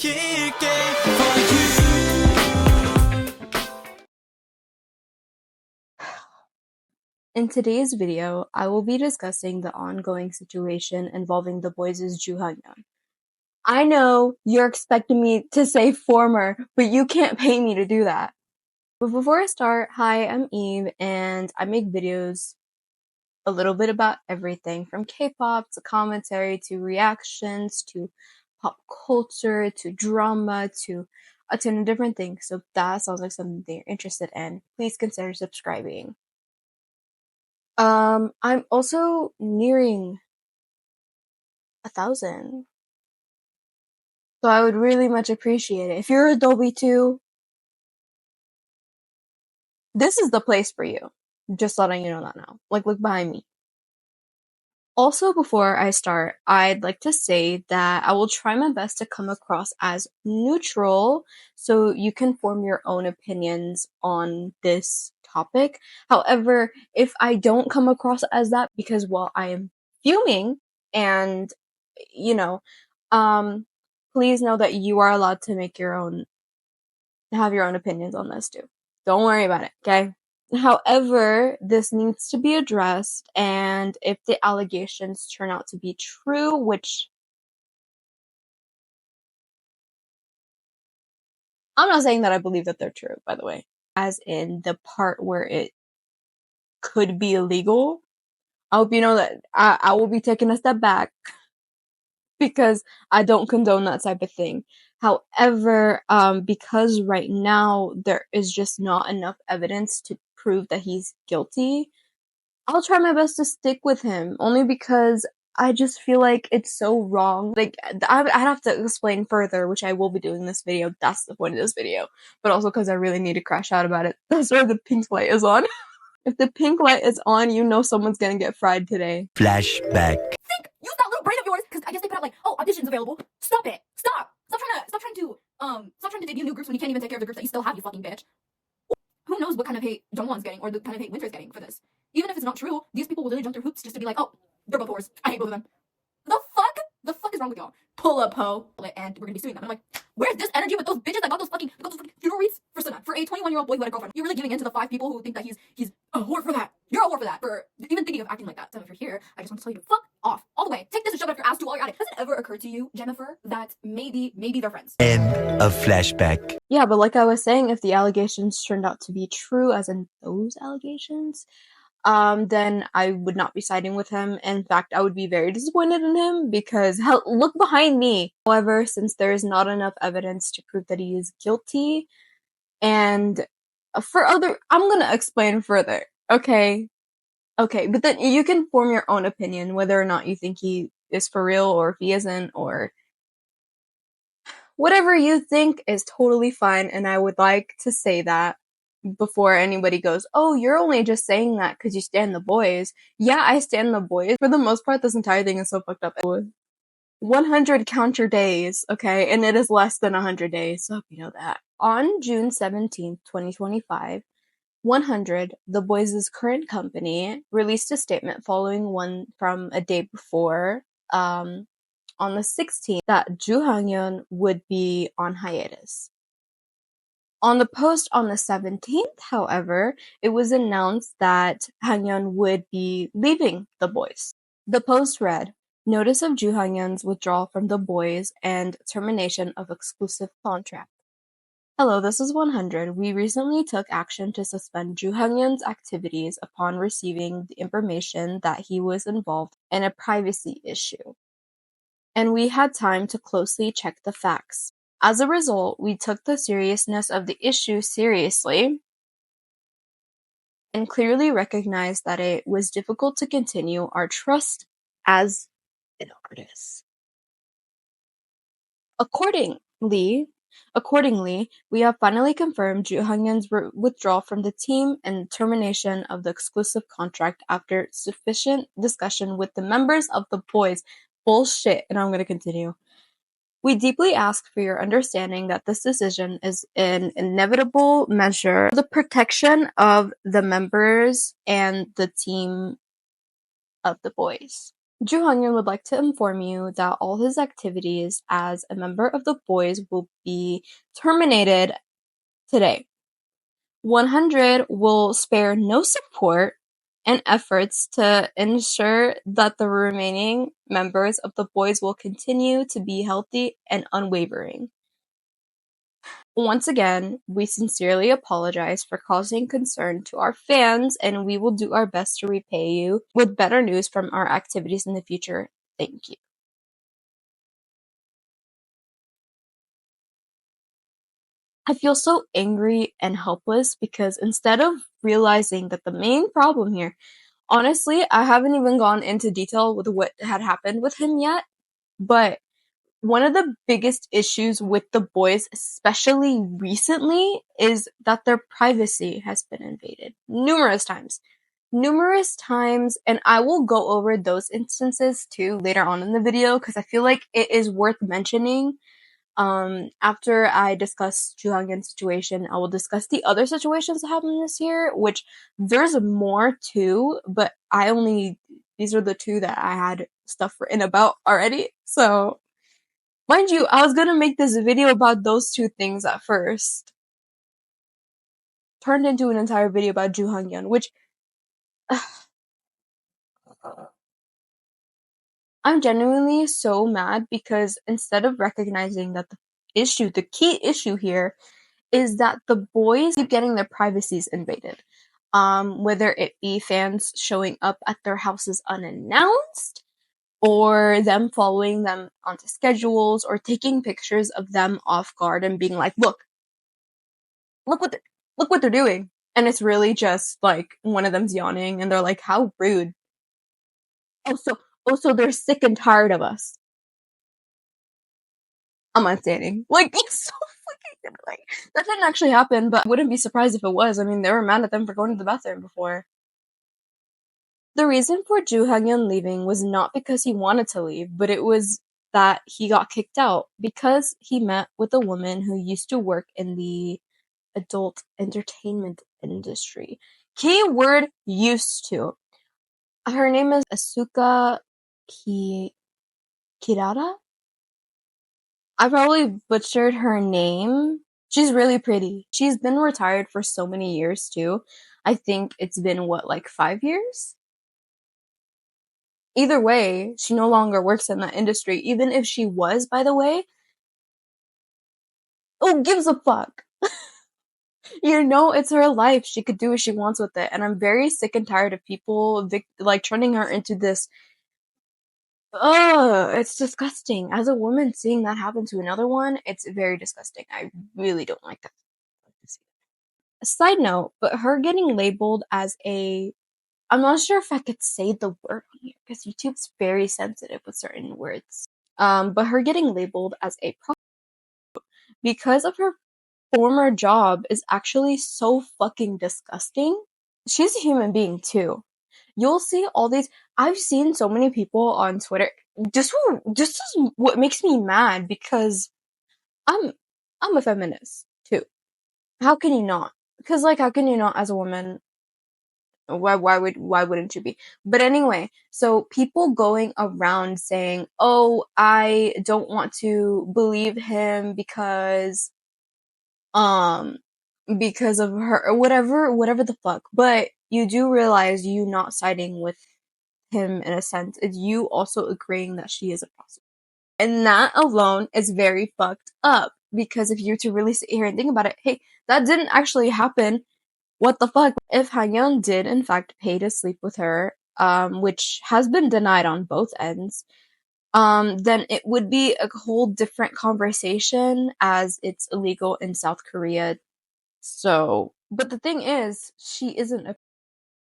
In today's video, I will be discussing the ongoing situation involving the Boyz' Haknyeon. I know you're expecting me to say former, but you can't pay me to do that. But before I start, hi, I'm Eve, and I make videos a little bit about everything from K-pop to commentary to reactions to pop culture to drama to a ton of different things. So if that sounds like something that you're interested in, please consider subscribing. I'm also nearing 1,000. So I would really much appreciate it. If you're Adobe too, this is the place for you. Just letting you know that now. Like, look behind me. Also, before I start, I'd like to say that I will try my best to come across as neutral so you can form your own opinions on this topic. However, if I don't come across as that because while I am fuming and, you know, please know that you are allowed to make have your own opinions on this too. Don't worry about it, okay? However, this needs to be addressed, and if the allegations turn out to be true, which I'm not saying that I believe that they're true, by the way, as in the part where it could be illegal, I hope you know that I will be taking a step back because I don't condone that type of thing. However, because right now there is just not enough evidence to prove that he's guilty, I'll try my best to stick with him, only because I just feel like it's so wrong. Like, I'd have to explain further, which I will be doing in this video. That's the point of this video. But also because I really need to crash out about it. That's where the pink light is on. If the pink light is on, you know someone's gonna get fried today. Flashback. Think! Use that little brain of yours! Because I guess they put out like, oh, auditions available. Stop it! Stop trying to debut new groups when you can't even take care of the groups that you still have, you fucking bitch. Who knows what kind of hate Jungwon's getting, or the kind of hate Winter's getting for this. Even if it's not true, these people will literally jump through hoops just to be like, oh, they're both whores. I hate both of them. The fuck? The fuck is wrong with y'all? Pull up, ho. And we're gonna be suing them. And I'm like, where's this energy with those bitches that got those fucking funeral wreaths for Seunghan? For a 21-year-old boy who had a girlfriend. You're really giving in to the 5 people who think that he's a whore for that. You're a whore for that. For even thinking of acting like that. So if you're here, I just want to tell you to fuck off. All the way. Take this and shove it up your ass too while you're at it. Does it ever occur to you, Jennifer, that maybe they're friends? End of flashback. Yeah, but like I was saying, if the allegations turned out to be true, as in those allegations, then I would not be siding with him. In fact, I would be very disappointed in him because, hell, look behind me. However, since there is not enough evidence to prove that he is guilty, and I'm gonna explain further, okay? Okay, but then you can form your own opinion whether or not you think he is for real or if he isn't, or whatever you think is totally fine, and I would like to say that before anybody goes, oh, you're only just saying that because you stand the boys. Yeah, I stand the boys. For the most part, this entire thing is so fucked up. 100 count your days, okay? And it is less than 100 days, so I hope you know that. On June 17th, 2025, 100, the Boyz' current company, released a statement following one from a day before, on the 16th, that Haknyeon would be on hiatus. On the post on the 17th, however, it was announced that Haknyeon would be leaving the Boyz. The post read, "Notice of Haknyeon's withdrawal from the Boyz and termination of exclusive contract. Hello, this is 100. We recently took action to suspend Haknyeon's activities upon receiving the information that he was involved in a privacy issue. And we had time to closely check the facts. As a result, we took the seriousness of the issue seriously and clearly recognized that it was difficult to continue our trust as an artist. Accordingly, we have finally confirmed Haknyeon's withdrawal from the team and termination of the exclusive contract after sufficient discussion with the members of the Boyz." Bullshit, and I'm going to continue. "We deeply ask for your understanding that this decision is an inevitable measure for the protection of the members and the team of the Boyz. Joo Haknyeon would like to inform you that all his activities as a member of the Boyz will be terminated today. 100 will spare no support and efforts to ensure that the remaining members of the Boyz will continue to be healthy and unwavering. Once again, we sincerely apologize for causing concern to our fans, and we will do our best to repay you with better news from our activities in the future. Thank you. I feel so angry and helpless because instead of realizing that the main problem here, honestly, I haven't even gone into detail with what had happened with him yet, but one of the biggest issues with the Boyz, especially recently, is that their privacy has been invaded numerous times. Numerous times, and I will go over those instances too later on in the video because I feel like it is worth mentioning. After I discuss Joo Haknyeon's situation, I will discuss the other situations that happened this year, which there's more too, but these are the two that I had stuff written about already. So, mind you, I was gonna make this video about those two things at first. Turned into an entire video about Joo Haknyeon, which I'm genuinely so mad because instead of recognizing that the key issue here is that the Boyz keep getting their privacies invaded. Whether it be fans showing up at their houses unannounced, or them following them onto schedules, or taking pictures of them off guard and being like, look what they're doing. And it's really just like one of them's yawning and they're like, how rude. Also, they're sick and tired of us. I'm unstanding. Like, it's so fucking, like, that didn't actually happen, but I wouldn't be surprised if it was. I mean, they were mad at them for going to the bathroom before. The reason for Joo Haknyeon leaving was not because he wanted to leave, but it was that he got kicked out because he met with a woman who used to work in the adult entertainment industry. Keyword used to. Her name is Asuka Kirara? I probably butchered her name. She's really pretty. She's been retired for so many years too. I think it's been like 5 years? Either way, she no longer works in that industry. Even if she was, by the way, who gives a fuck? It's her life. She could do what she wants with it. And I'm very sick and tired of people like turning her into this. Ugh, it's disgusting. As a woman, seeing that happen to another one, it's very disgusting. I really don't like that. A side note, but her getting labeled as I'm not sure if I could say the word on here because YouTube's very sensitive with certain words. But her getting labeled as a prostitute because of her former job is actually so fucking disgusting. She's a human being too. You'll see all these. I've seen so many people on Twitter. This is what makes me mad because I'm a feminist too. How can you not? Because like, how can you not as a woman? Why wouldn't you be? But anyway, so people going around saying, "Oh, I don't want to believe him um because of her or whatever the fuck." But you do realize you not siding with him in a sense is you also agreeing that she is a prostitute. And that alone is very fucked up because if you're to really sit here and think about it, hey, that didn't actually happen. What the fuck? If Haknyeon did in fact pay to sleep with her, which has been denied on both ends, then it would be a whole different conversation as it's illegal in South Korea. So, but the thing is, she isn't a.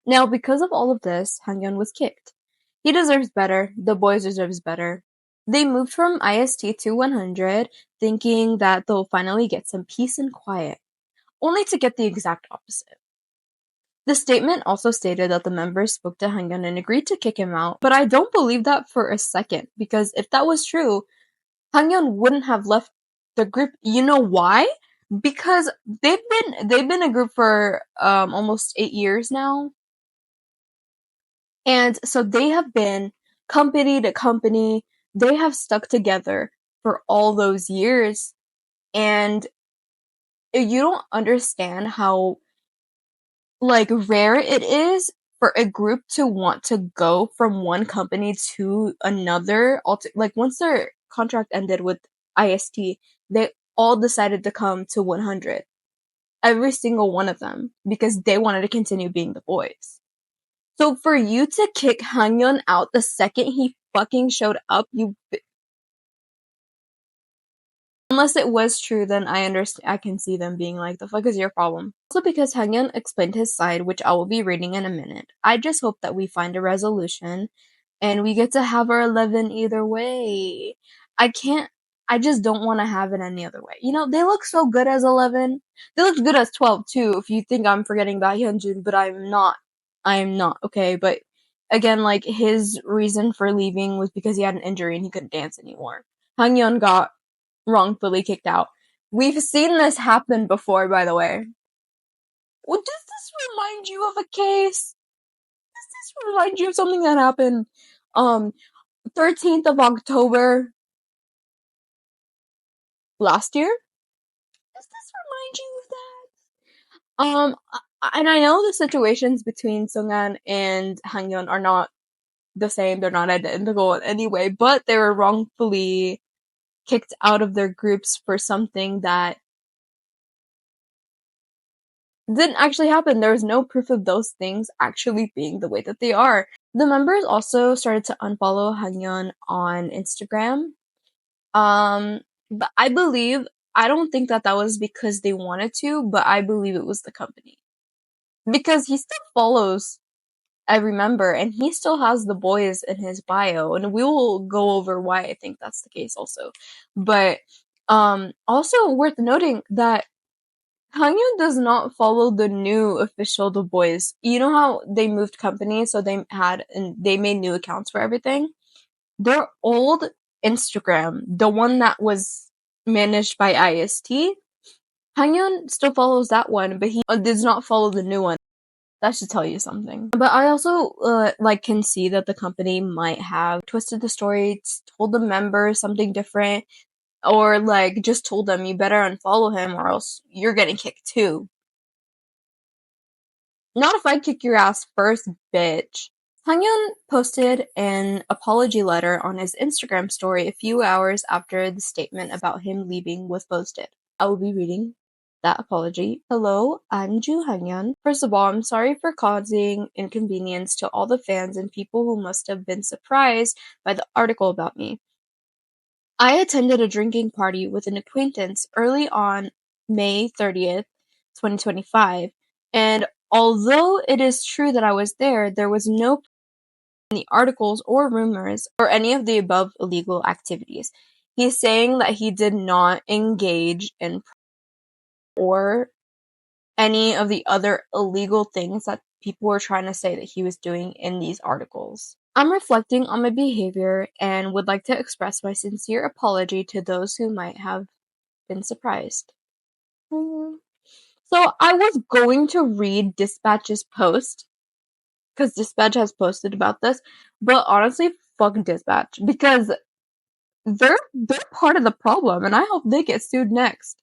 Now, because of all of this, Haknyeon was kicked. He deserves better. The Boyz deserves better. They moved from IST to 100, thinking that they'll finally get some peace and quiet, only to get the exact opposite. The statement also stated that the members spoke to Haknyeon and agreed to kick him out, but I don't believe that for a second, because if that was true, Haknyeon wouldn't have left the group. You know why? Because they've been a group for almost 8 years now. And so they have been company to company. They have stuck together for all those years, and you don't understand how like rare it is for a group to want to go from one company to another. Like once their contract ended with IST, they all decided to come to 100. Every single one of them, because they wanted to continue being the boys. So for you to kick Haknyeon out the second he fucking showed up, unless it was true, then I understand. I can see them being like, "The fuck is your problem?" Also, because Haknyeon explained his side, which I will be reading in a minute. I just hope that we find a resolution, and we get to have our 11 either way. I can't. I just don't want to have it any other way. You know, they look so good as 11. They looked good as 12 too. If you think I'm forgetting about Hyunjin, but I'm not. I am not. Okay, but again, like his reason for leaving was because he had an injury and he couldn't dance anymore. Haknyeon got wrongfully kicked out. We've seen this happen before, by the way. Well, does this remind you of a case? Does this remind you of something that happened 13th of October last year? Does this remind you of that? And I know the situations between Seunghan and Haknyeon are not the same, they're not identical in any way, but they were wrongfully kicked out of their groups for something that didn't actually happen. There was no proof of those things actually being the way that they are. The members also started to unfollow Haknyeon on Instagram. But I don't think that was because they wanted to, but I believe it was the company. Because he still follows every member and he still has the boys in his bio, and we will go over why I think that's the case also. But also worth noting that Haknyeon does not follow the new official The Boyz. You know how they moved companies, so they made new accounts for everything? Their old Instagram, the one that was managed by IST, Haknyeon still follows that one, but he does not follow the new one. That should tell you something. But I also can see that the company might have twisted the story, told the members something different, or like just told them you better unfollow him or else you're getting kicked too. Not if I kick your ass first, bitch. Haknyeon posted an apology letter on his Instagram story a few hours after the statement about him leaving was posted. I will be reading that apology. Hello, I'm Ju Haknyeon. First of all, I'm sorry for causing inconvenience to all the fans and people who must have been surprised by the article about me. I attended a drinking party with an acquaintance early on May 30th, 2025, and although it is true that I was there was no in the articles or rumors or any of the above illegal activities. He's saying that he did not engage in or any of the other illegal things that people were trying to say that he was doing in these articles. I'm reflecting on my behavior and would like to express my sincere apology to those who might have been surprised. So I was going to read Dispatch's post, because Dispatch has posted about this, but honestly, fuck Dispatch, because they're part of the problem, and I hope they get sued next.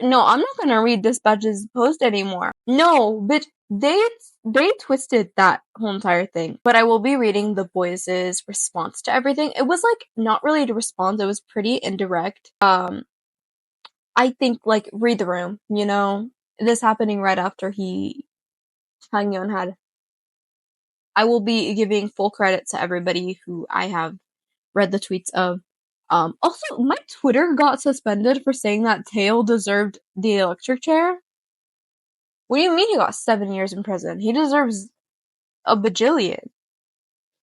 No, I'm not gonna read Dispatch's post anymore. No, bitch, they twisted that whole entire thing. But I will be reading the boys' response to everything. It was like not really a response, it was pretty indirect. I think like read the room, you know? This happening right after Haknyeon had. I will be giving full credit to everybody who I have read the tweets of. Also, my Twitter got suspended for saying that Tail deserved the electric chair. What do you mean he got 7 years in prison? He deserves a bajillion.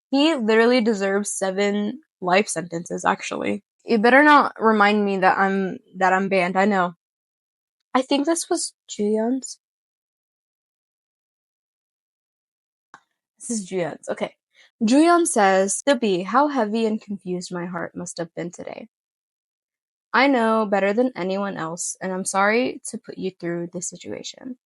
He literally deserves 7 life sentences, actually. You better not remind me that I'm banned, I know. I think this was Juyeon's. This is Juyeon's, okay. Juyeon says, Deobis, how heavy and confused my heart must have been today. I know better than anyone else, and I'm sorry to put you through this situation.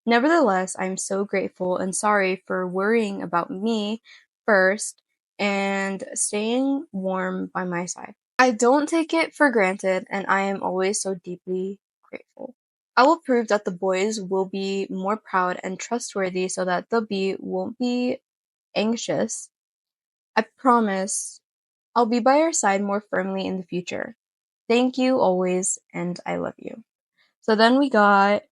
Nevertheless, I'm so grateful and sorry for worrying about me first and staying warm by my side. I don't take it for granted, and I am always so deeply grateful. I will prove that the boys will be more proud and trustworthy so that the bee won't be anxious. I promise I'll be by your side more firmly in the future. Thank you always, and I love you. So then we got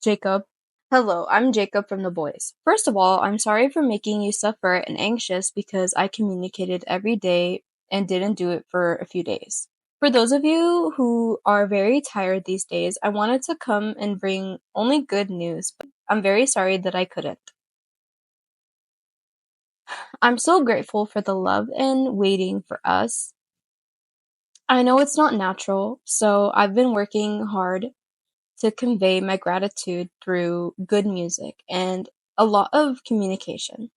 Jacob. Hello, I'm Jacob from the Boyz. First of all, I'm sorry for making you suffer and anxious because I communicated every day and didn't do it for a few days. For those of you who are very tired these days, I wanted to come and bring only good news, but I'm very sorry that I couldn't. I'm so grateful for the love and waiting for us. I know it's not natural, so I've been working hard to convey my gratitude through good music and a lot of communication.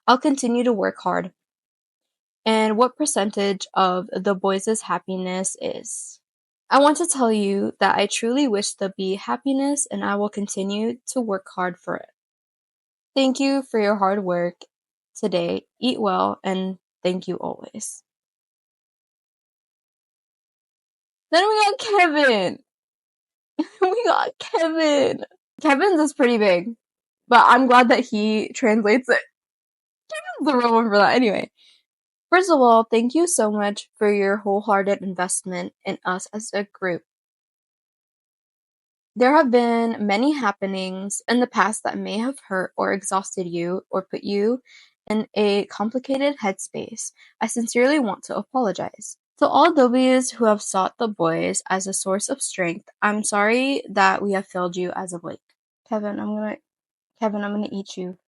I'll continue to work hard. And what percentage of the boys' happiness is? I want to tell you that I truly wish there be happiness and I will continue to work hard for it. Thank you for your hard work today. Eat well and thank you always. Then we got Kevin. We got Kevin. Kevin's is pretty big, but I'm glad that he translates it. Kevin's the real one for that. Anyway, first of all, thank you so much for your wholehearted investment in us as a group. There have been many happenings in the past that may have hurt or exhausted you or put you in a complicated headspace. I sincerely want to apologize. To all Deobis who have sought the boys as a source of strength, I'm sorry that we have failed you as of late. Kevin, I'm gonna eat you.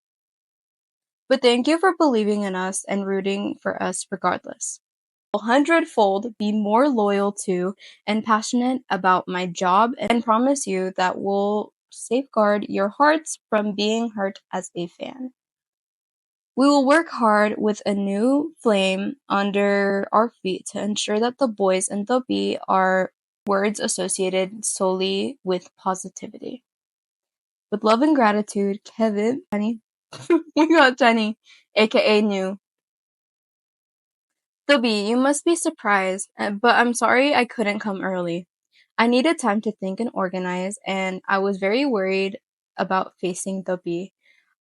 But thank you for believing in us and rooting for us regardless. 100-fold be more loyal to and passionate about my job and promise you that we'll safeguard your hearts from being hurt as a fan. We will work hard with a new flame under our feet to ensure that the boys and the bee are words associated solely with positivity. With love and gratitude, Kevin, Jenny. We got Jenny, aka New. Toby, you must be surprised, but I'm sorry I couldn't come early. I needed time to think and organize, and I was very worried about facing the bee.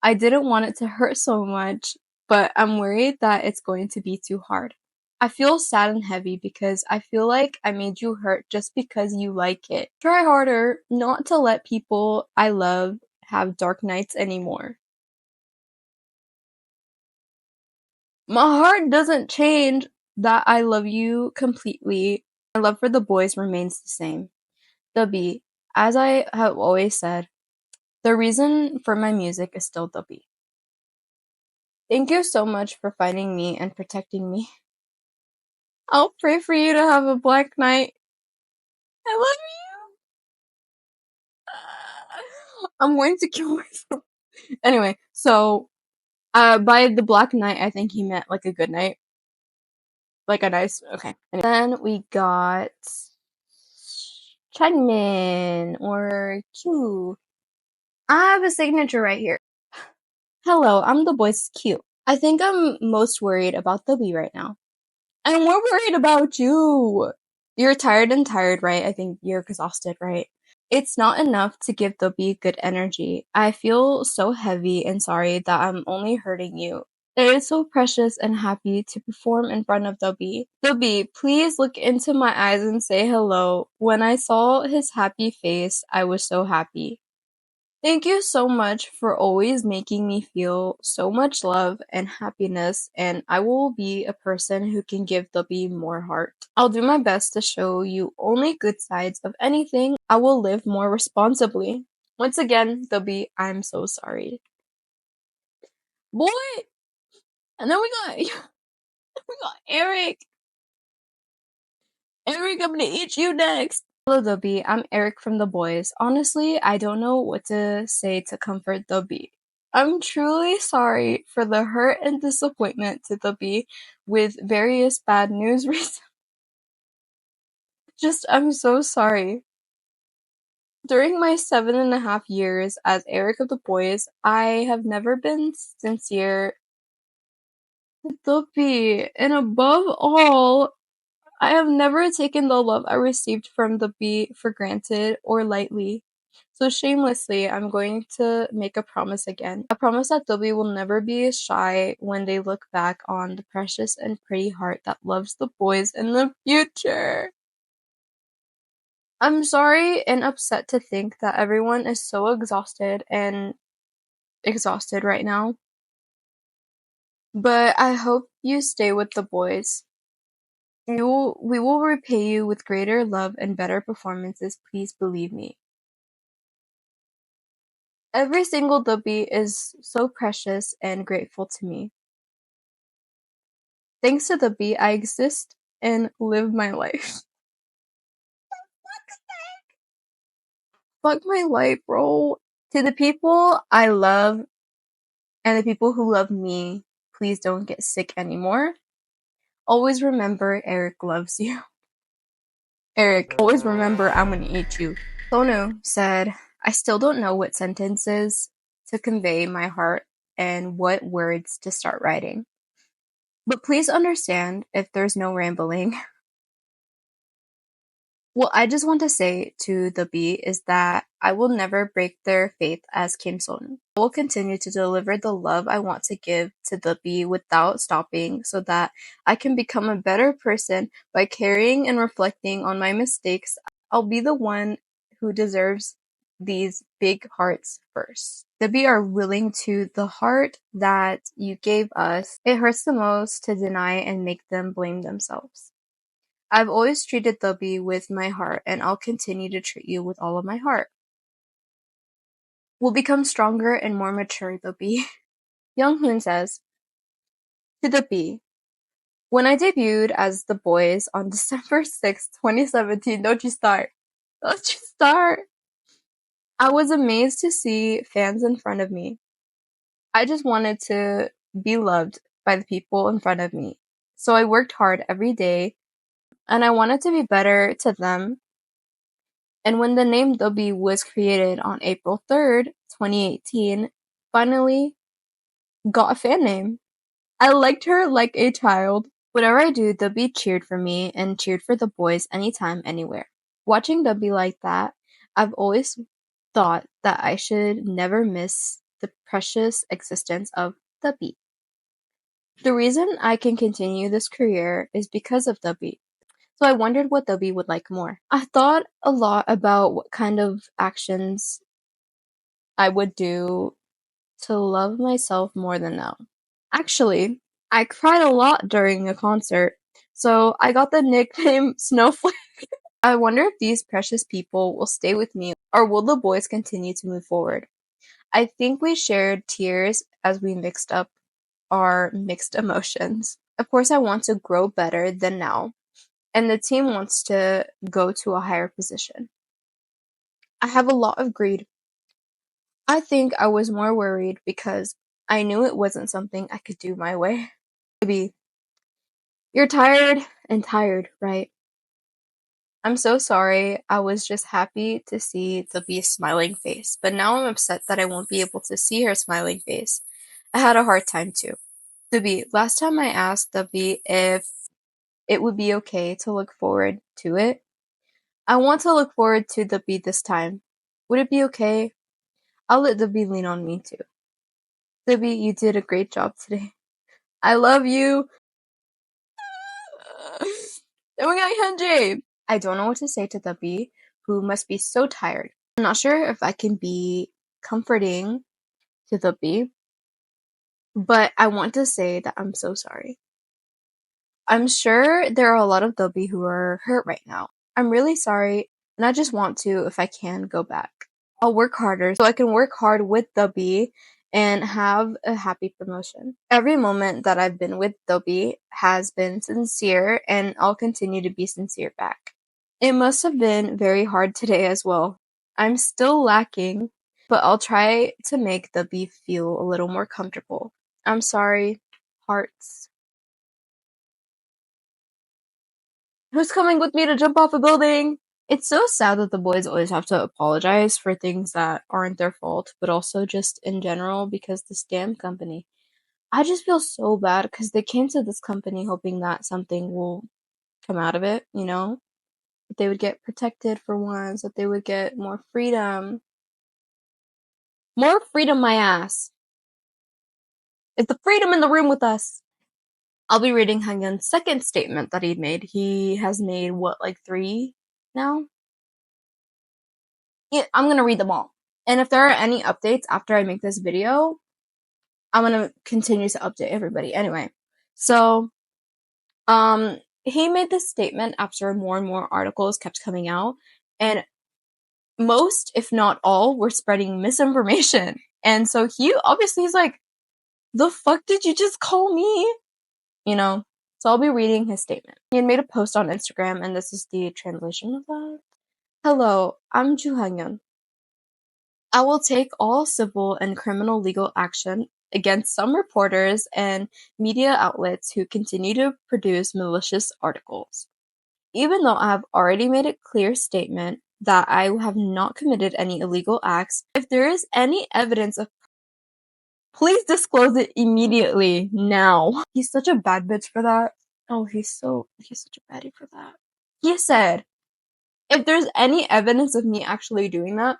I didn't want it to hurt so much, but I'm worried that it's going to be too hard. I feel sad and heavy because I feel like I made you hurt just because you like it. Try harder not to let people I love have dark nights anymore. My heart doesn't change that I love you completely. My love for the boys remains the same. The bee, as I have always said, the reason for my music is still the bee. Thank you so much for finding me and protecting me. I'll pray for you to have a black night. I love you. I'm going to kill myself. Anyway, so by the black night, I think he meant like a good night. Like a nice, okay. And then we got Changmin or Q. I have a signature right here. Hello, I'm the Boyz Q. I think I'm most worried about the bee right now. And we're worried about you. You're tired, right? I think you're exhausted, right? It's not enough to give the bee good energy. I feel so heavy and sorry that I'm only hurting you. It is so precious and happy to perform in front of the bee. The bee, please look into my eyes and say hello. When I saw his happy face, I was so happy. Thank you so much for always making me feel so much love and happiness, and I will be a person who can give the bee more heart. I'll do my best to show you only good sides of anything. I will live more responsibly. Once again, the bee, I'm so sorry. Boy! And then we got Eric. Eric, I'm gonna eat you next. Hello, the bee. I'm Eric from the Boyz. Honestly, I don't know what to say to comfort the bee. I'm truly sorry for the hurt and disappointment to the bee with various bad news recently. I'm so sorry. During my 7.5 years as Eric of the Boyz, I have never been sincere to Duppy, and above all, I have never taken the love I received from Duppy for granted or lightly. So shamelessly, I'm going to make a promise again. A promise that Duppy will never be shy when they look back on the precious and pretty heart that loves the boys in the future. I'm sorry and upset to think that everyone is so exhausted right now. But I hope you stay with the boys. We will repay you with greater love and better performances, please believe me. Every single Duppy is so precious and grateful to me. Thanks to Duppy, I exist and live my life. Fuck my life, bro. To the people I love and the people who love me, please don't get sick anymore. Always remember Eric loves you. Eric, always remember I'm gonna eat you. Sonu said, I still don't know what sentences to convey my heart and what words to start writing. But please understand if there's no rambling. What I just want to say to the B is that I will never break their faith as Kim Son. I will continue to deliver the love I want to give to the B without stopping so that I can become a better person by caring and reflecting on my mistakes. I'll be the one who deserves these big hearts first. The B are willing to the heart that you gave us. It hurts the most to deny and make them blame themselves. I've always treated Duppy with my heart, and I'll continue to treat you with all of my heart. We'll become stronger and more mature, Duppy. Young-hoon says, to Duppy, when I debuted as the Boyz on December 6, 2017, don't you start. Don't you start. I was amazed to see fans in front of me. I just wanted to be loved by the people in front of me. So I worked hard every day, and I wanted to be better to them. And when the name Duppy was created on April 3rd, 2018, finally got a fan name. I liked her like a child. Whatever I do, Duppy cheered for me and cheered for the boys anytime, anywhere. Watching Duppy like that, I've always thought that I should never miss the precious existence of Duppy. The reason I can continue this career is because of Duppy. So I wondered what Duppy would like more. I thought a lot about what kind of actions I would do to love myself more than now. Actually, I cried a lot during a concert, so I got the nickname Snowflake. I wonder if these precious people will stay with me or will the boys continue to move forward. I think we shared tears as we mixed up our mixed emotions. Of course, I want to grow better than now, and the team wants to go to a higher position. I have a lot of greed. I think I was more worried because I knew it wasn't something I could do my way. Maybe you're tired and tired, right? I'm so sorry. I was just happy to see Libby's smiling face, but now I'm upset that I won't be able to see her smiling face. I had a hard time too. Libby, last time I asked Libby if it would be okay to look forward to it. I want to look forward to Libby this time. Would it be okay? I'll let Libby lean on me too. Libby, you did a great job today. I love you. I don't know what to say to the bee, who must be so tired. I'm not sure if I can be comforting to the bee, but I want to say that I'm so sorry. I'm sure there are a lot of Dobby who are hurt right now. I'm really sorry, and I just want to, if I can, go back. I'll work harder so I can work hard with Dobby and have a happy promotion. Every moment that I've been with Dobby has been sincere, and I'll continue to be sincere back. It must have been very hard today as well. I'm still lacking, but I'll try to make Dobby feel a little more comfortable. I'm sorry, hearts. Who's coming with me to jump off a building? It's so sad that the boys always have to apologize for things that aren't their fault, but also just in general because this damn company. I just feel so bad because they came to this company hoping that something will come out of it, you know? That they would get protected for once, that they would get more freedom. More freedom, my ass. Is the freedom in the room with us? I'll be reading Haknyeon's second statement that he made. He has made, what, like 3 now? Yeah, I'm gonna read them all. And if there are any updates after I make this video, I'm gonna continue to update everybody. Anyway, so, he made this statement after more and more articles kept coming out, and most, if not all, were spreading misinformation. And so he obviously is like, the fuck did you just call me? You know? So I'll be reading his statement. He had made a post on Instagram, and this is the translation of that. Hello, I'm Ju Haknyeon. I will take all civil and criminal legal action against some reporters and media outlets who continue to produce malicious articles. Even though I have already made a clear statement that I have not committed any illegal acts, if there is any evidence of, please disclose it immediately, now. He's such a bad bitch for that. Oh, he's such a baddie for that. He said, if there's any evidence of me actually doing that,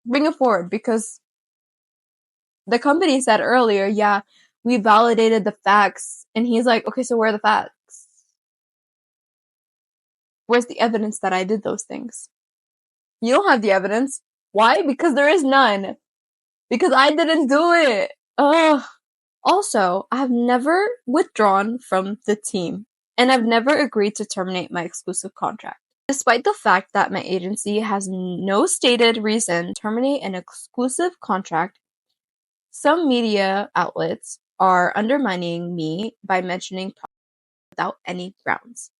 bring it forward, because the company said earlier, yeah, we validated the facts. And he's like, okay, so where are the facts? Where's the evidence that I did those things? You don't have the evidence. Why? Because there is none. Because I didn't do it. Ugh. Also, I have never withdrawn from the team, and I've never agreed to terminate my exclusive contract. Despite the fact that my agency has no stated reason to terminate an exclusive contract, some media outlets are undermining me by mentioning without any grounds.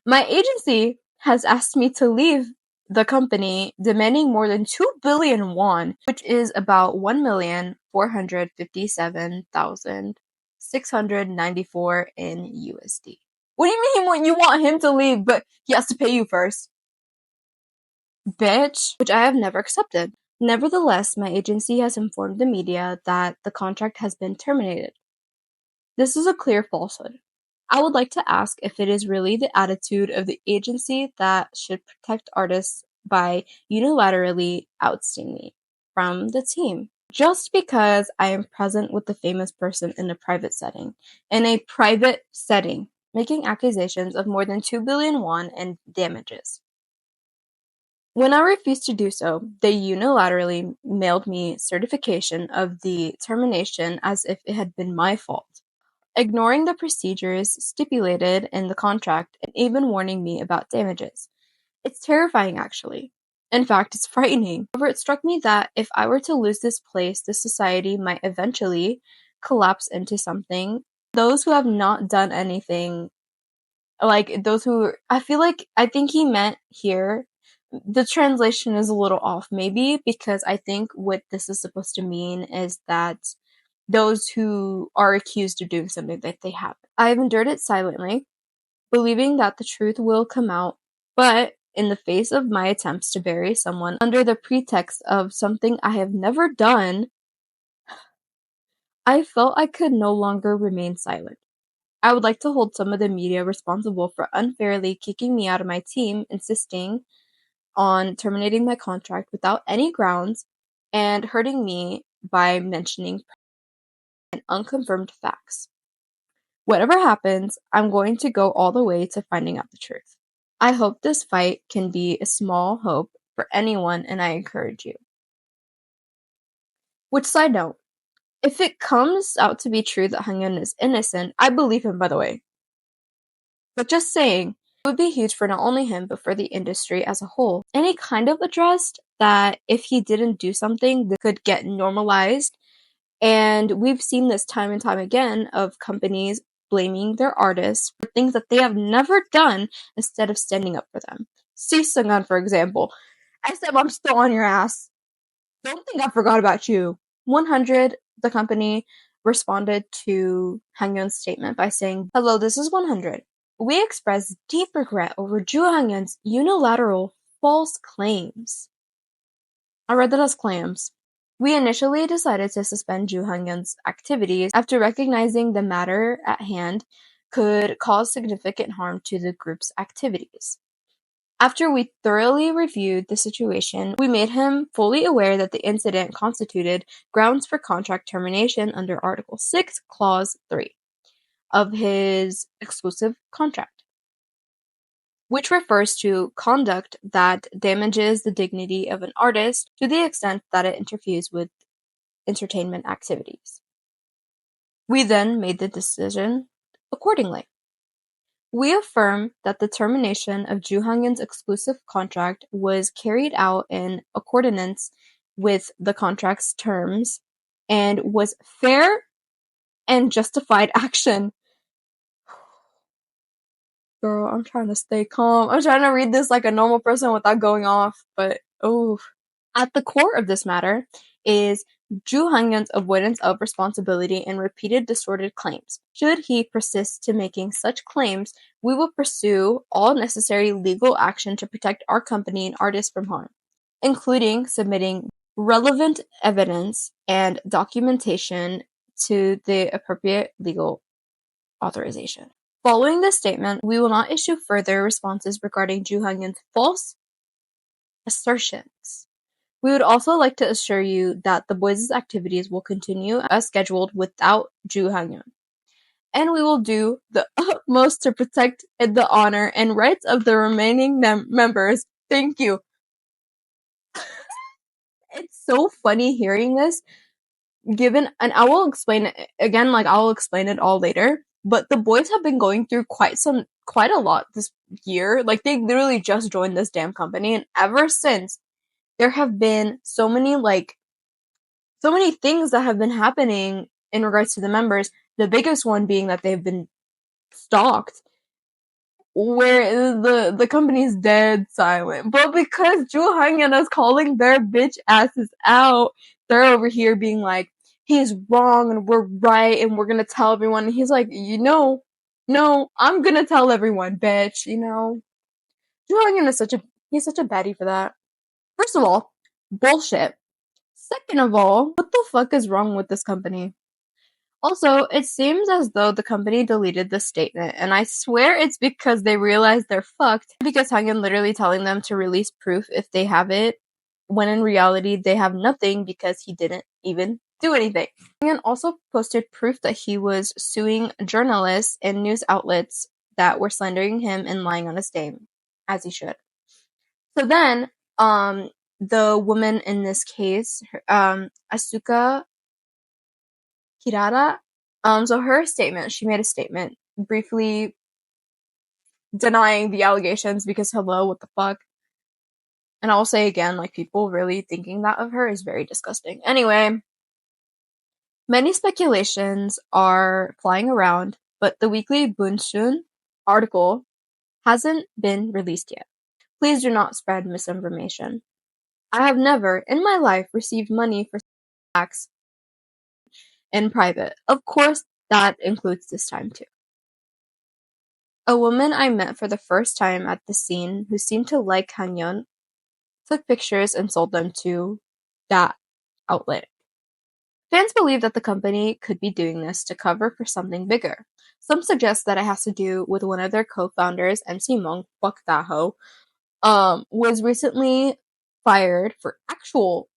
My agency has asked me to leave the company, demanding more than 2 billion won, which is about 1,457,694 in USD. What do you mean you want him to leave, but he has to pay you first? Bitch, which I have never accepted. Nevertheless, my agency has informed the media that the contract has been terminated. This is a clear falsehood. I would like to ask if it is really the attitude of the agency that should protect artists by unilaterally ousting me from the team. Just because I am present with the famous person in a private setting, making accusations of more than 2 billion won in damages. When I refused to do so, they unilaterally mailed me certification of the termination as if it had been my fault, ignoring the procedures stipulated in the contract and even warning me about damages. It's terrifying, actually. In fact, it's frightening. However, it struck me that if I were to lose this place, this society might eventually collapse into something. Those who have not done anything, like those who, I think he meant here, the translation is a little off, maybe, because I think what this is supposed to mean is that those who are accused of doing something that they haven't. I have endured it silently, believing that the truth will come out, but in the face of my attempts to bury someone under the pretext of something I have never done, I felt I could no longer remain silent. I would like to hold some of the media responsible for unfairly kicking me out of my team, insisting on terminating my contract without any grounds, and hurting me by mentioning and unconfirmed facts. Whatever happens, I'm going to go all the way to finding out the truth. I hope this fight can be a small hope for anyone, and I encourage you. Which, side note, if it comes out to be true that Haknyeon is innocent, I believe him, by the way. But just saying, it would be huge for not only him, but for the industry as a whole. And he kind of addressed that if he didn't do something, this could get normalized. And we've seen this time and time again of companies blaming their artists for things that they have never done instead of standing up for them. See Seunghan, for example. I said, I'm still on your ass. Don't think I forgot about you. 100, the company responded to Haknyeon's statement by saying, hello, this is 100. We express deep regret over Joo Hang-yeon's unilateral false claims. I read that as clams. We initially decided to suspend Joo Hang-yeon's activities after recognizing the matter at hand could cause significant harm to the group's activities. After we thoroughly reviewed the situation, we made him fully aware that the incident constituted grounds for contract termination under Article 6, Clause 3 of his exclusive contract, which refers to conduct that damages the dignity of an artist to the extent that it interferes with entertainment activities. We then made the decision accordingly. We affirm that the termination of Joo Hang-yeon's exclusive contract was carried out in accordance with the contract's terms and was fair and justified action. Girl, I'm trying to stay calm. I'm trying to read this like a normal person without going off, but oh. At the core of this matter is Joo Hang-yeon's avoidance of responsibility and repeated distorted claims. Should he persist to making such claims, we will pursue all necessary legal action to protect our company and artists from harm, including submitting relevant evidence and documentation to the appropriate legal authorization. Following this statement, we will not issue further responses regarding Joo Hang-yeon's false assertions. We would also like to assure you that the Boyz' activities will continue as scheduled without Joo Hang-yeon, and we will do the utmost to protect the honor and rights of the remaining members. Thank you. It's so funny hearing this, given, and I will explain it again, like I'll explain it all later, but the Boyz have been going through quite a lot this year. Like, they literally just joined this damn company, and ever since, there have been so many things that have been happening in regards to the members. The biggest one being that they've been stalked, where the company's dead silent. But because Joo Hang-yeon is calling their bitch asses out, they're over here being like, he's wrong and we're right and we're gonna tell everyone. And he's like, no, I'm gonna tell everyone, bitch. Joo Hang-yeon is such a baddie for that. First of all, bullshit. Second of all, what the fuck is wrong with this company? Also, it seems as though the company deleted the statement, and I swear it's because they realized they're fucked, because Hang-yeon literally telling them to release proof if they have it, when in reality they have nothing because he didn't even do anything. Hang-yeon also posted proof that he was suing journalists and news outlets that were slandering him and lying on his name, as he should. So then, the woman in this case, Asuka Kirara, so her statement, she made a statement briefly denying the allegations because hello, what the fuck? And I'll say again, like, people really thinking that of her is very disgusting. Anyway, many speculations are flying around, but the weekly Bunshun article hasn't been released yet. Please do not spread misinformation. I have never in my life received money for acts in private. Of course, that includes this time too. A woman I met for the first time at the scene who seemed to like Haknyeon took pictures and sold them to that outlet. Fans believe that the company could be doing this to cover for something bigger. Some suggest that it has to do with one of their co-founders, MC Mong, fuck that hoe, was recently fired for actual.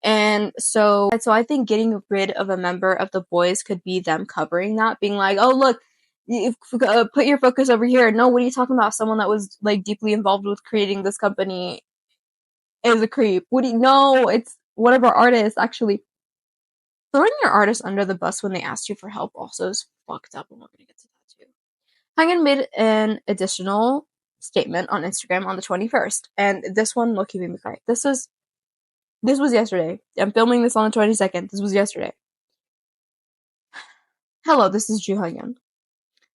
And so I think getting rid of a member of the Boyz could be them covering that, being like, oh look, put your focus over here. No, what are you talking about? Someone that was like deeply involved with creating this company is a creep. No, it's one of our artists. Actually, throwing your artist under the bus when they asked you for help also is fucked up, and we're gonna get to that too. Hang-yeon made an additional statement on Instagram on the 21st, and this one low-key made me cry. This was yesterday. I'm filming this on the 22nd. This was yesterday. Hello, this is Joo Hang-yeon.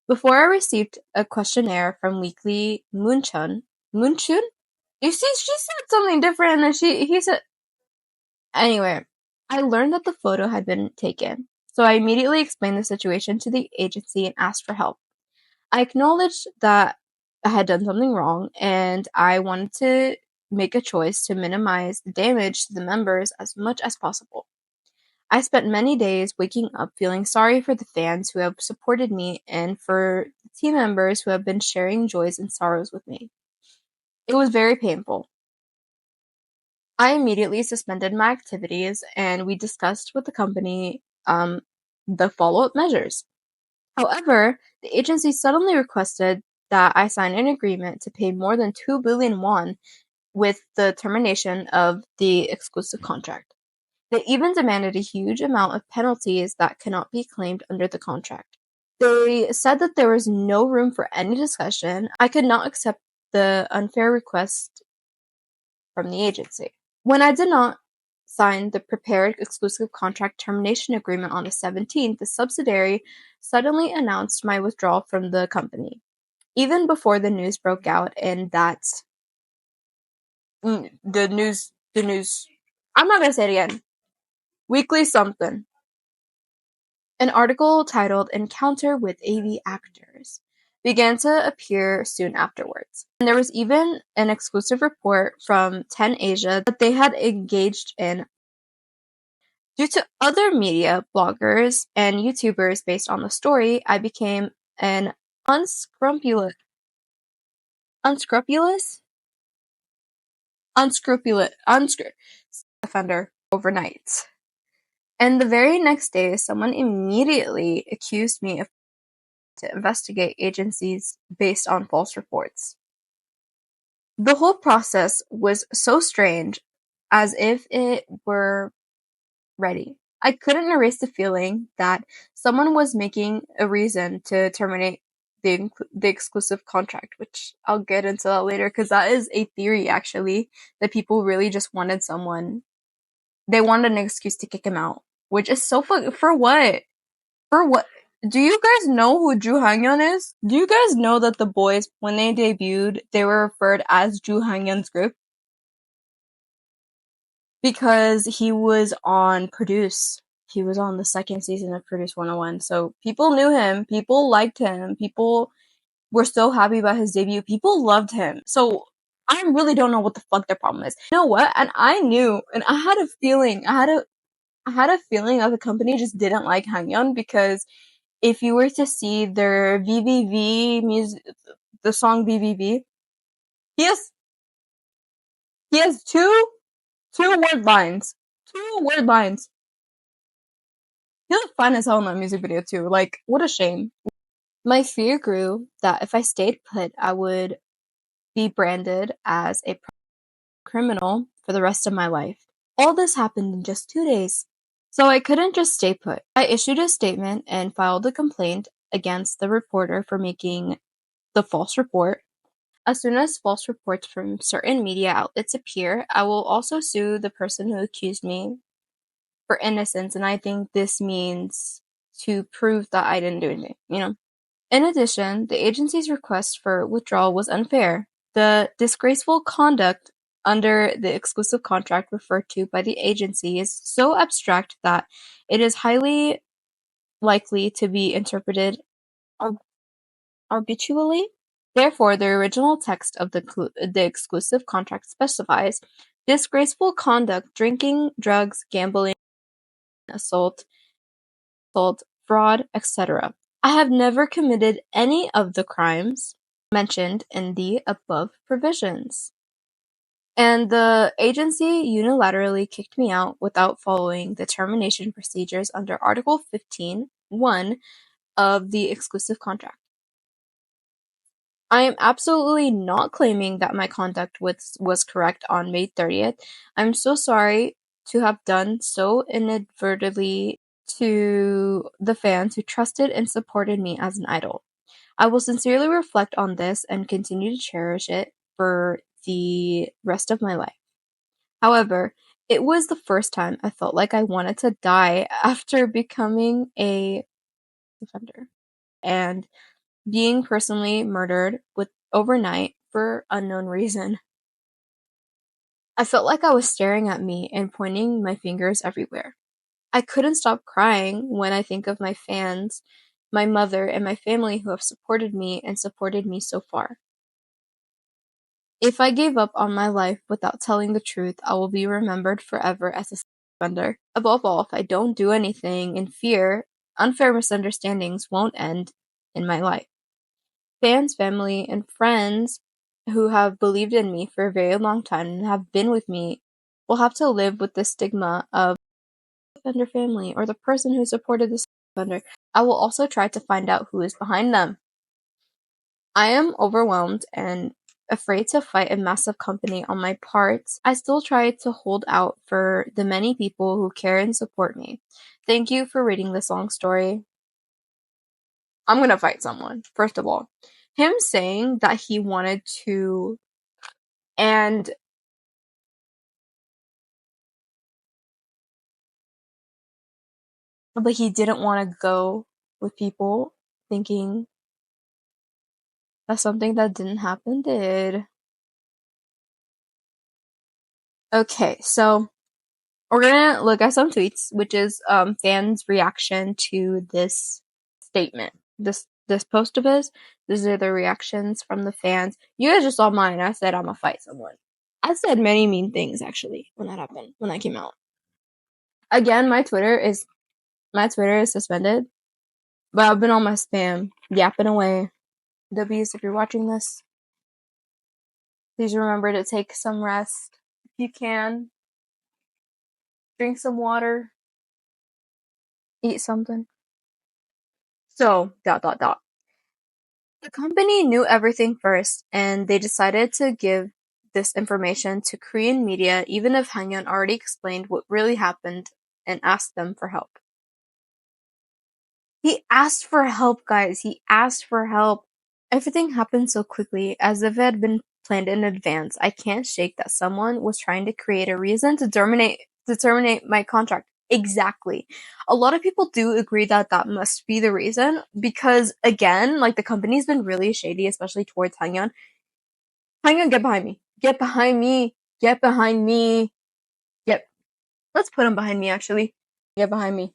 Before I received a questionnaire from Weekly Moonchun? You see, she said something different, and he said. Anyway, I learned that the photo had been taken, so I immediately explained the situation to the agency and asked for help. I acknowledged that I had done something wrong, and I wanted to make a choice to minimize the damage to the members as much as possible. I spent many days waking up feeling sorry for the fans who have supported me and for the team members who have been sharing joys and sorrows with me. It was very painful. I immediately suspended my activities and we discussed with the company the follow-up measures. However, the agency suddenly requested that I sign an agreement to pay more than 2 billion won with the termination of the exclusive contract. They even demanded a huge amount of penalties that cannot be claimed under the contract. They said that there was no room for any discussion. I could not accept the unfair request from the agency. When I did not sign the prepared exclusive contract termination agreement on the 17th, the subsidiary suddenly announced my withdrawal from the company. Even before the news broke out and that the news, I'm not gonna say it again. Weekly something. An article titled "Encounter with AV Actors" began to appear soon afterwards. And there was even an exclusive report from 10 Asia that they had engaged in. Due to other media bloggers and YouTubers based on the story, I became an unscrupulous offender overnight. And the very next day, someone immediately accused me of to investigate agencies based on false reports. The whole process was so strange, as if it were ready. I couldn't erase the feeling that someone was making a reason to terminate the exclusive contract, which I'll get into that later, because that is a theory, actually, that people really just wanted someone. They wanted an excuse to kick him out, which is so for what? For what? Do you guys know who Haknyeon is? Do you guys know that the Boyz, when they debuted, they were referred as Haknyeon's group? Because he was on Produce. He was on the second season of Produce 101. So people knew him. People liked him. People were so happy about his debut. People loved him. So I really don't know what the fuck their problem is. You know what? And I knew, and I had a feeling, I had a feeling that the company just didn't like Haknyeon because if you were to see their VVV music, the song VVV, he has two word lines. Two word lines. He looked fine as hell in that music video too. Like, what a shame. My fear grew that if I stayed put, I would be branded as a criminal for the rest of my life. All this happened in just 2 days. So I couldn't just stay put. I issued a statement and filed a complaint against the reporter for making the false report. As soon as false reports from certain media outlets appear, I will also sue the person who accused me for innocence, and I think this means to prove that I didn't do anything, you know? In addition, the agency's request for withdrawal was unfair. The disgraceful conduct under the exclusive contract referred to by the agency is so abstract that it is highly likely to be interpreted arbitrarily. Therefore, the original text of the exclusive contract specifies disgraceful conduct, drinking, drugs, gambling, assault, fraud, etc. I have never committed any of the crimes mentioned in the above provisions. And the agency unilaterally kicked me out without following the termination procedures under Article 15(1) of the exclusive contract. I am absolutely not claiming that my conduct was correct on May 30th. I'm so sorry to have done so inadvertently to the fans who trusted and supported me as an idol. I will sincerely reflect on this and continue to cherish it for the rest of my life. However, it was the first time I felt like I wanted to die after becoming a defender and being personally murdered overnight for unknown reason. I felt like I was staring at me and pointing my fingers everywhere. I couldn't stop crying when I think of my fans my mother, and my family who have supported me and supported me so far. If I gave up on my life without telling the truth, I will be remembered forever as a offender. Above all, if I don't do anything in fear, unfair misunderstandings won't end in my life. Fans, family, and friends who have believed in me for a very long time and have been with me will have to live with the stigma of offender family or the person who supported the offender. I will also try to find out who is behind them. I am overwhelmed and afraid to fight a massive company on my part. I still try to hold out for the many people who care and support me. Thank you for reading this long story. I'm gonna fight someone, first of all. Him saying that he wanted to and but he didn't want to go with people thinking that something that didn't happen did. Okay, so we're gonna look at some tweets, which is fans' reaction to this statement. This post of his. These are the reactions from the fans. You guys just saw mine. I said I'm gonna fight someone. I said many mean things actually when that happened, when that came out. Again, my Twitter is suspended, but I've been on my spam yapping away. Deobis, if you're watching this, please remember to take some rest if you can. Drink some water. Eat something. So, ... The company knew everything first, and they decided to give this information to Korean media even if Haknyeon already explained what really happened and asked them for help. He asked for help, guys. He asked for help. Everything happened so quickly, as if it had been planned in advance. I can't shake that someone was trying to create a reason to terminate my contract. Exactly. A lot of people do agree that that must be the reason because, again, like the company's been really shady, especially towards Haknyeon. Haknyeon, get behind me. Get behind me. Get behind me. Get. Let's put him behind me, actually. Get behind me.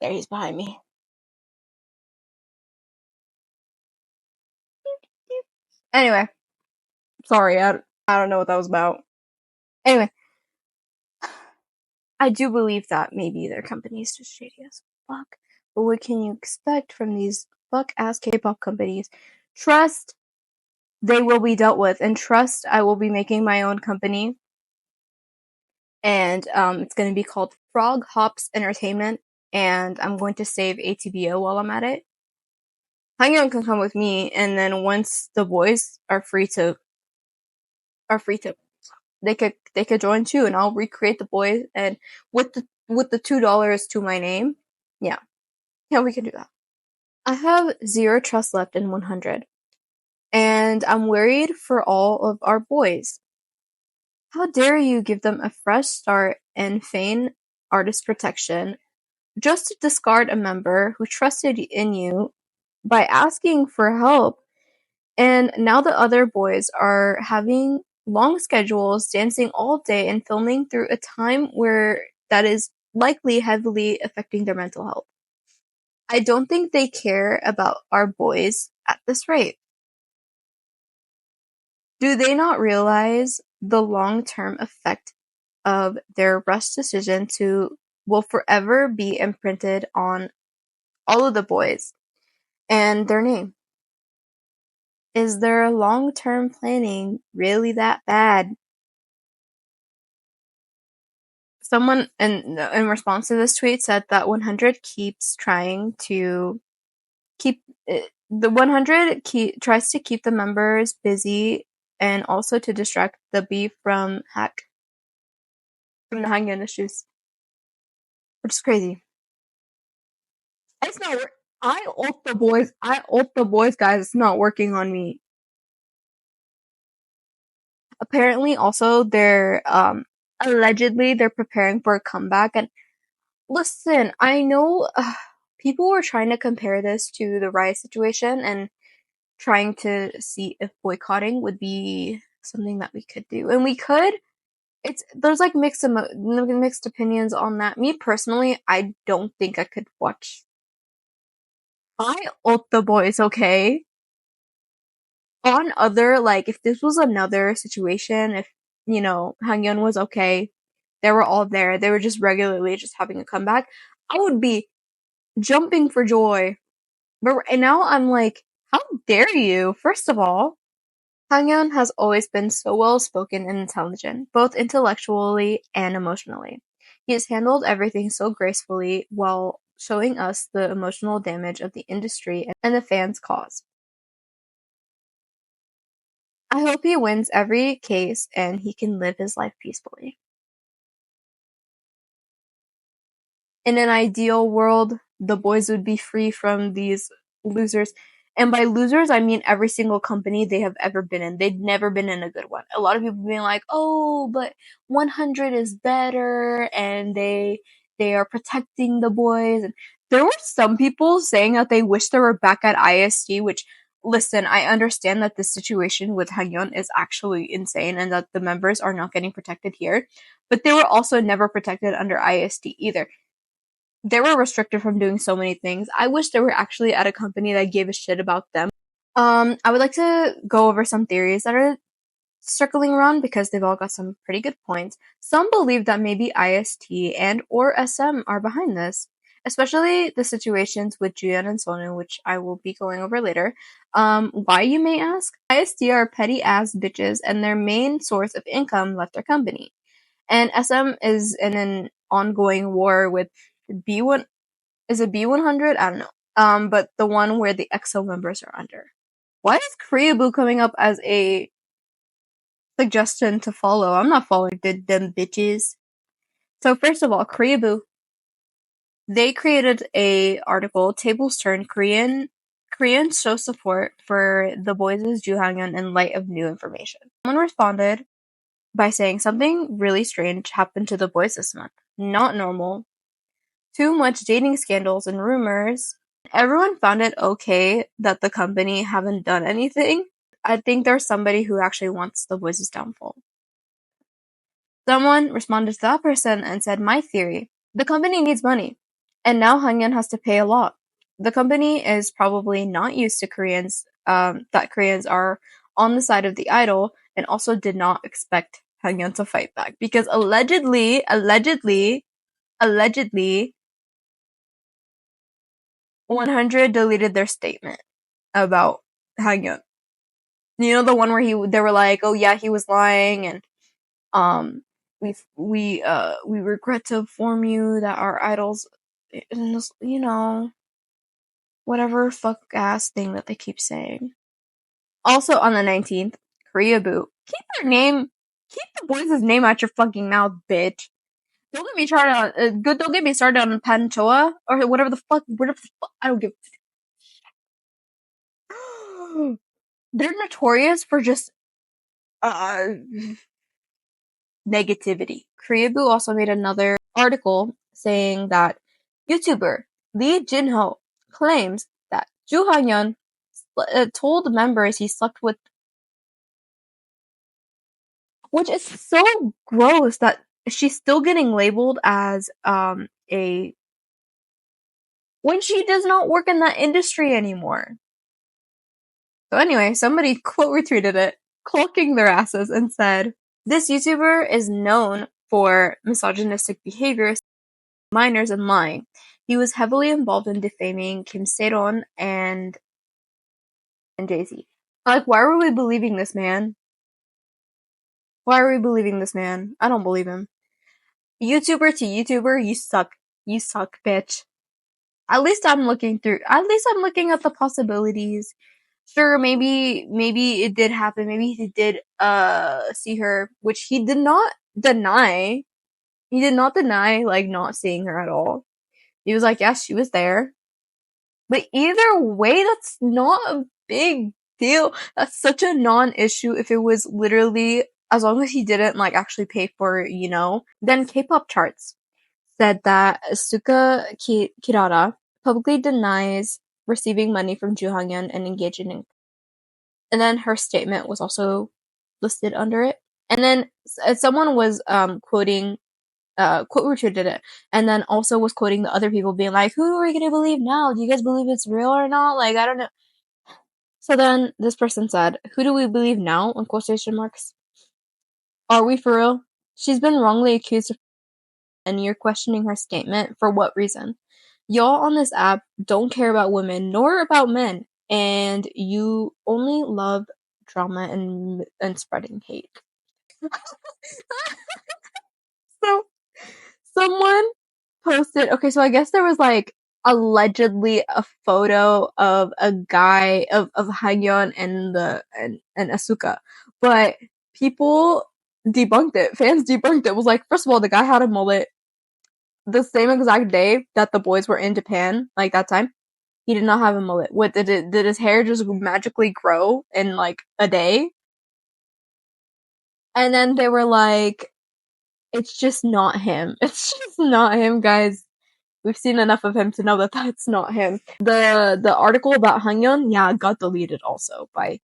There, he's behind me. Anyway. Sorry, I don't know what that was about. Anyway, I do believe that maybe their company is just shady as fuck. But what can you expect from these fuck-ass K-pop companies? Trust they will be dealt with, and trust I will be making my own company. And it's going to be called Frog Hops Entertainment, and I'm going to save ATBO while I'm at it. Haknyeon can come with me, and then once the boys are free to they could join too, and I'll recreate the boys and with the $2 to my name. Yeah, we can do that. I have 0 trust left in 100, and I'm worried for all of our boys. How dare you give them a fresh start and feign artist protection just to discard a member who trusted in you by asking for help. And now the other boys are having long schedules, dancing all day, and filming through a time where that is likely heavily affecting their mental health. I don't think they care about our boys at this rate. Do they not realize the long-term effect of their rush decision will forever be imprinted on all of the boys and their name? Is their long-term planning really that bad? Someone in response to this tweet said that 100 keeps trying to keep the 100 tries to keep the members busy and also to distract the beef from the Haknyeon issues, which is crazy. It's not. I ult the boys. Guys. It's not working on me. Apparently, also they're allegedly they're preparing for a comeback. And listen, I know people were trying to compare this to the Riize situation and trying to see if boycotting would be something that we could do, and we could there's like mixed opinions on that. Me personally, I don't think I could watch. I the boys, okay? On other, like, if this was another situation, if, Haknyeon was okay, they were all there, they were just regularly just having a comeback, I would be jumping for joy. And now I'm like, how dare you? First of all, Haknyeon has always been so well spoken and intelligent, both intellectually and emotionally. He has handled everything so gracefully while showing us the emotional damage of the industry and the fans' cause. I hope he wins every case and he can live his life peacefully. In an ideal world, the boys would be free from these losers. And by losers, I mean every single company they have ever been in. They've never been in a good one. A lot of people being like, oh, but 100 is better and they are protecting the boys. And there were some people saying that they wish they were back at IST, which, listen, I understand that the situation with Haknyeon is actually insane and that the members are not getting protected here. But they were also never protected under IST either. They were restricted from doing so many things. I wish they were actually at a company that gave a shit about them. I would like to go over some theories that are circling around because they've all got some pretty good points. Some believe that maybe IST and or SM are behind this, especially the situations with Juyeon and Sonu, which I will be going over later. Why, you may ask? IST are petty ass bitches and their main source of income left their company. And SM is in an ongoing war with B1, is it B100? I don't know. But the one where the EXO members are under. Why is Koreaboo coming up as a suggestion to follow? I'm not following them bitches. So first of all, Koreaboo, they created a article, Tables Turn, Koreans show support for the boys' Juhangyeon in light of new information. Someone responded by saying something really strange happened to the boys this month. Not normal. Too much dating scandals and rumors. Everyone found it okay that the company haven't done anything. I think there's somebody who actually wants the boys' downfall. Someone responded to that person and said, my theory, the company needs money, and now Haknyeon has to pay a lot. The company is probably not used to Koreans, that Koreans are on the side of the idol, and also did not expect Haknyeon to fight back. Because allegedly, 100 deleted their statement about Haknyeon. You know, the one where they were like, oh yeah, he was lying, and we regret to inform you that our idols, you know, whatever fuck ass thing that they keep saying. Also on the 19th, Koreaboo, keep the boys' name out your fucking mouth, bitch. Don't get me don't get me started on Panchoa or whatever the fuck, I don't give. They're notorious for just negativity. Koreaboo also made another article saying that YouTuber Lee Jinho claims that Joo Han-yeon told members he slept with, which is so gross that she's still getting labeled as a when she does not work in that industry anymore. So anyway, somebody quote retweeted it, clocking their asses, and said, this YouTuber is known for misogynistic behaviors, minors, and lying. He was heavily involved in defaming Kim Se-ron and Jay-Z. Like, why are we believing this man? Why are we believing this man? I don't believe him. YouTuber to YouTuber, you suck. You suck, bitch. At least I'm looking at the possibilities. Sure, maybe it did happen. Maybe he did see her, which he did not deny. He did not deny like not seeing her at all. He was like, yes, she was there. But either way, that's not a big deal. That's such a non-issue if it was literally, as long as he didn't like actually pay for, then K-pop charts said that Suka Kirara publicly denies receiving money from Joo Han-yeon and engaging in. And then her statement was also listed under it. And then someone was quoting quote retweeted it, and then also was quoting the other people being like, who are we gonna believe now? Do you guys believe it's real or not? Like, I don't know. So then this person said, who do we believe now? In quotation marks. Are we for real? She's been wrongly accused of, and you're questioning her statement for what reason? Y'all on this app don't care about women nor about men, and you only love drama and spreading hate. So someone posted, okay, so I guess there was like allegedly a photo of a guy of Haknyeon and Asuka, but people debunked it. Fans debunked it. It was like, first of all, the guy had a mullet the same exact day that the boys were in Japan, like that time. He did not have a mullet. What did his hair just magically grow in like a day? And then they were like, it's just not him. It's just not him, guys. We've seen enough of him to know that that's not him. The article about Haknyeon, yeah, got deleted also by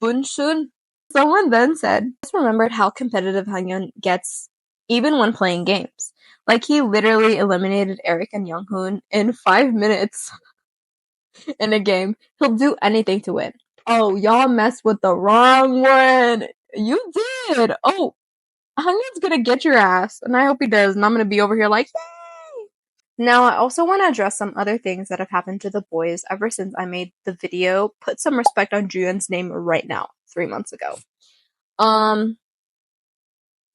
Bunshun. Someone then said, just remembered how competitive Haknyeon gets even when playing games. Like, he literally eliminated Eric and Younghoon in 5 minutes in a game. He'll do anything to win. Oh, y'all messed with the wrong one. You did. Oh, Haknyeon's gonna get your ass, and I hope he does, and I'm gonna be over here like, yay! Now, I also want to address some other things that have happened to the boys ever since I made the video. Put some respect on Juyeon's name right now, 3 months ago.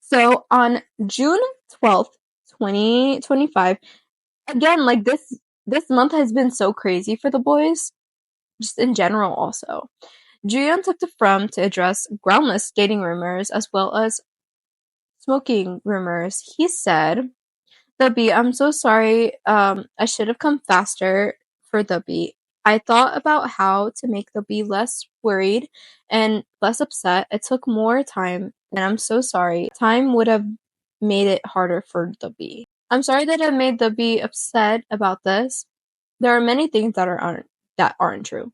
So on June 12th, 2025, again, like this month has been so crazy for the boys, just in general also. Juyeon took to Fromm to address groundless dating rumors as well as smoking rumors. He said, the B, I'm so sorry. I should have come faster for the B. I thought about how to make the B less worried and less upset. It took more time, and I'm so sorry. Time would have made it harder for the B. I'm sorry that I made the B upset about this. There are many things that aren't true.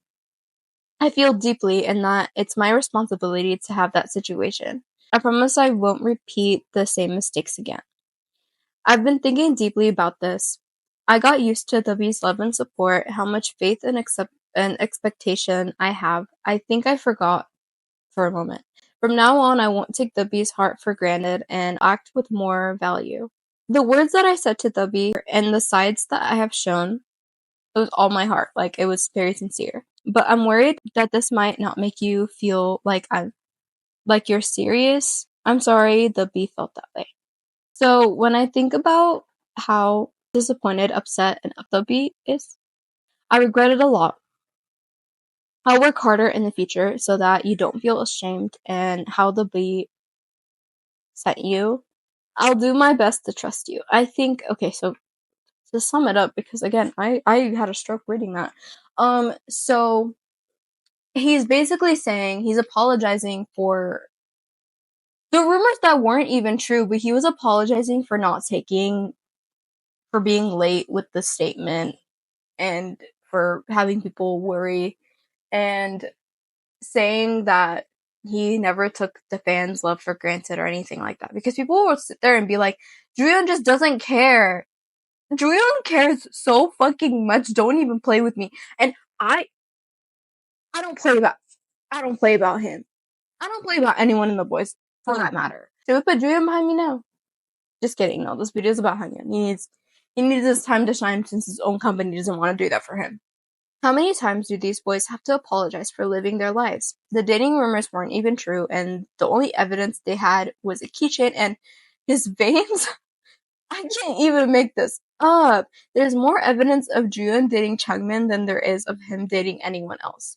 I feel deeply in that it's my responsibility to have that situation. I promise I won't repeat the same mistakes again. I've been thinking deeply about this. I got used to the B's love and support, how much faith and expectation I have. I think I forgot for a moment. From now on, I won't take the B's heart for granted and act with more value. The words that I said to the B and the sides that I have shown, it was all my heart. Like, it was very sincere. But I'm worried that this might not make you feel like you're serious. I'm sorry the B felt that way. So when I think about how disappointed, upset, and up the B is, I regret it a lot. I'll work harder in the future so that you don't feel ashamed and how the B sent you. I'll do my best to trust you. I think, okay, so to sum it up, because again, I had a stroke reading that. So he's basically saying he's apologizing for the rumors that weren't even true, but he was apologizing for being late with the statement and for having people worry and saying that he never took the fans' love for granted or anything like that. Because people will sit there and be like, Juyeon just doesn't care. Juyeon cares so fucking much. Don't even play with me. And I don't play about him. I don't play about anyone in the boys for that matter. Should we put Juyeon behind me now? Just kidding. No, this video is about Haknyeon. He needs his time to shine since his own company doesn't want to do that for him. How many times do these boys have to apologize for living their lives? The dating rumors weren't even true, and the only evidence they had was a keychain and his veins. I can't even make this up. There's more evidence of Juyeon dating Changmin than there is of him dating anyone else.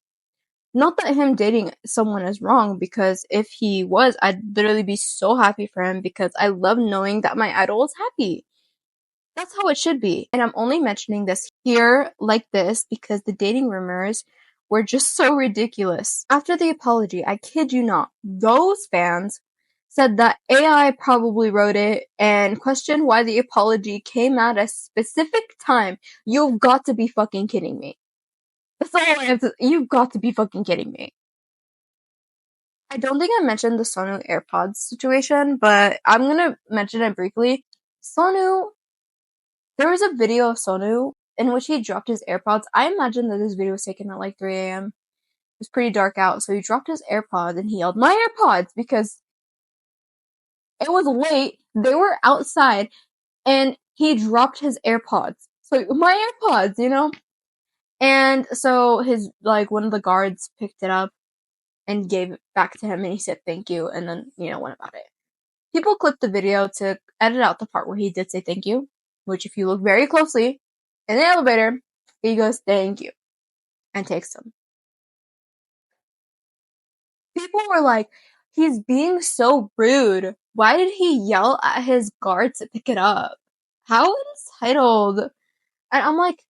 Not that him dating someone is wrong, because if he was, I'd literally be so happy for him because I love knowing that my idol is happy. That's how it should be. And I'm only mentioning this here like this because the dating rumors were just so ridiculous. After the apology, I kid you not, those fans said that AI probably wrote it and questioned why the apology came at a specific time. You've got to be fucking kidding me. That's all I have to. You've got to be fucking kidding me. I don't think I mentioned the Sonu AirPods situation, but I'm gonna mention it briefly. Sonu, there was a video of Sonu in which he dropped his AirPods. I imagine that this video was taken at like 3 a.m. It was pretty dark out, so he dropped his AirPods and he yelled, "My AirPods!" because it was late. They were outside, and he dropped his AirPods. So, my AirPods, you know? And so his, like, one of the guards picked it up and gave it back to him, and he said thank you, and then, went about it. People clipped the video to edit out the part where he did say thank you, which if you look very closely in the elevator, he goes thank you and takes them. People were like, he's being so rude. Why did he yell at his guard to pick it up? How entitled. And I'm like,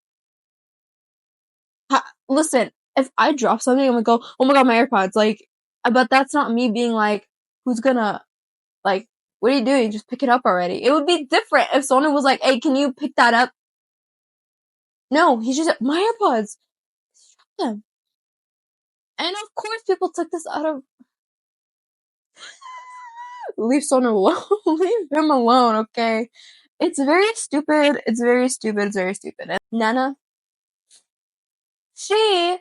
listen, if I drop something, I'm gonna go, oh my god, my AirPods. Like, but that's not me being like, who's gonna, like, what are you doing? Just pick it up already. It would be different if someone was like, hey, can you pick that up? No, he just said, my AirPods. Drop them. And of course, people took this out of. Leave Sonu alone. Leave him alone, okay? It's very stupid. It's very stupid. It's very stupid. And Nana, she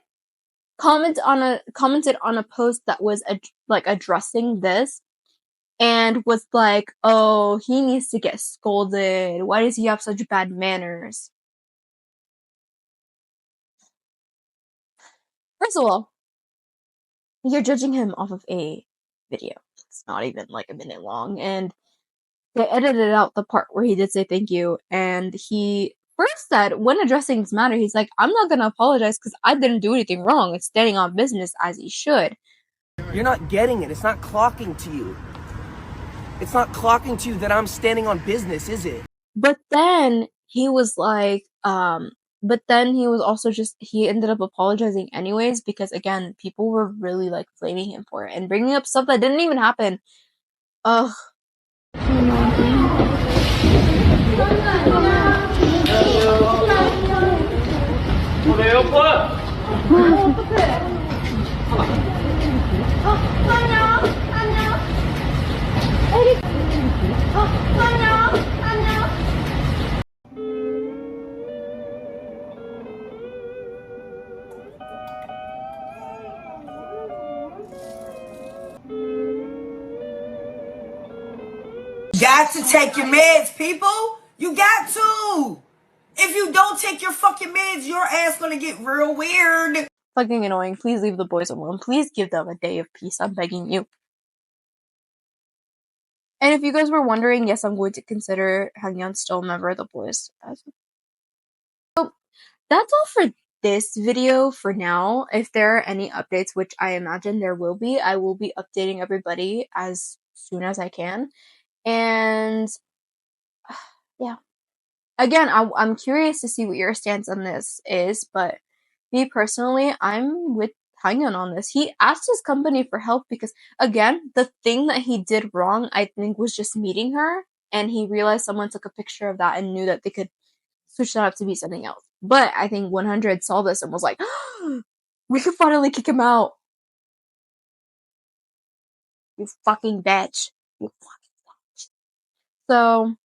commented on a post that was like addressing this, and was like, "Oh, he needs to get scolded. Why does he have such bad manners?" First of all, you're judging him off of a video. It's not even like a minute long, and they edited out the part where he did say thank you, and he first said, when addressing this matter, he's like, I'm not gonna apologize because I didn't do anything wrong. It's standing on business as he should. You're not getting it. It's not clocking to you. It's not clocking to you that I'm standing on business, is it? But then he was like, but then he was also he ended up apologizing anyways because, again, people were really, like, blaming him for it and bringing up stuff that didn't even happen. Ugh. Got to take your meds, people. You got to. If you don't take your fucking meds, your ass gonna get real weird. Fucking annoying. Please leave the boys alone. Please give them a day of peace. I'm begging you. And if you guys were wondering, yes, I'm going to consider Haknyeon still a member of the boys. So that's all for this video for now. If there are any updates, which I imagine there will be, I will be updating everybody as soon as I can. And yeah, again, I'm curious to see what your stance on this is, but me personally, I'm with Haknyeon on this. He asked his company for help because, again, the thing that he did wrong, I think, was just meeting her, and he realized someone took a picture of that and knew that they could switch that up to be something else. But I think 100 saw this and was like, we could finally kick him out. You fucking bitch. You fucking bitch. So,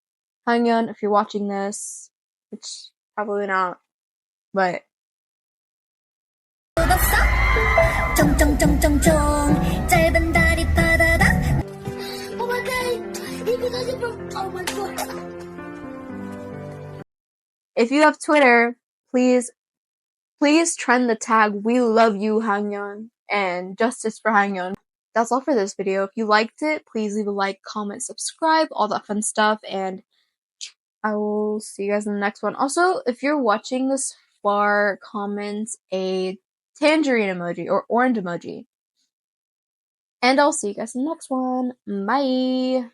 Haknyeon, if you're watching this, which probably not, but if you have Twitter, please trend the tag "We love you, Haknyeon" and "Justice for Haknyeon." That's all for this video. If you liked it, please leave a like, comment, subscribe, all that fun stuff, and I will see you guys in the next one. Also, if you're watching this far, comment a tangerine emoji or orange emoji. And I'll see you guys in the next one. Bye!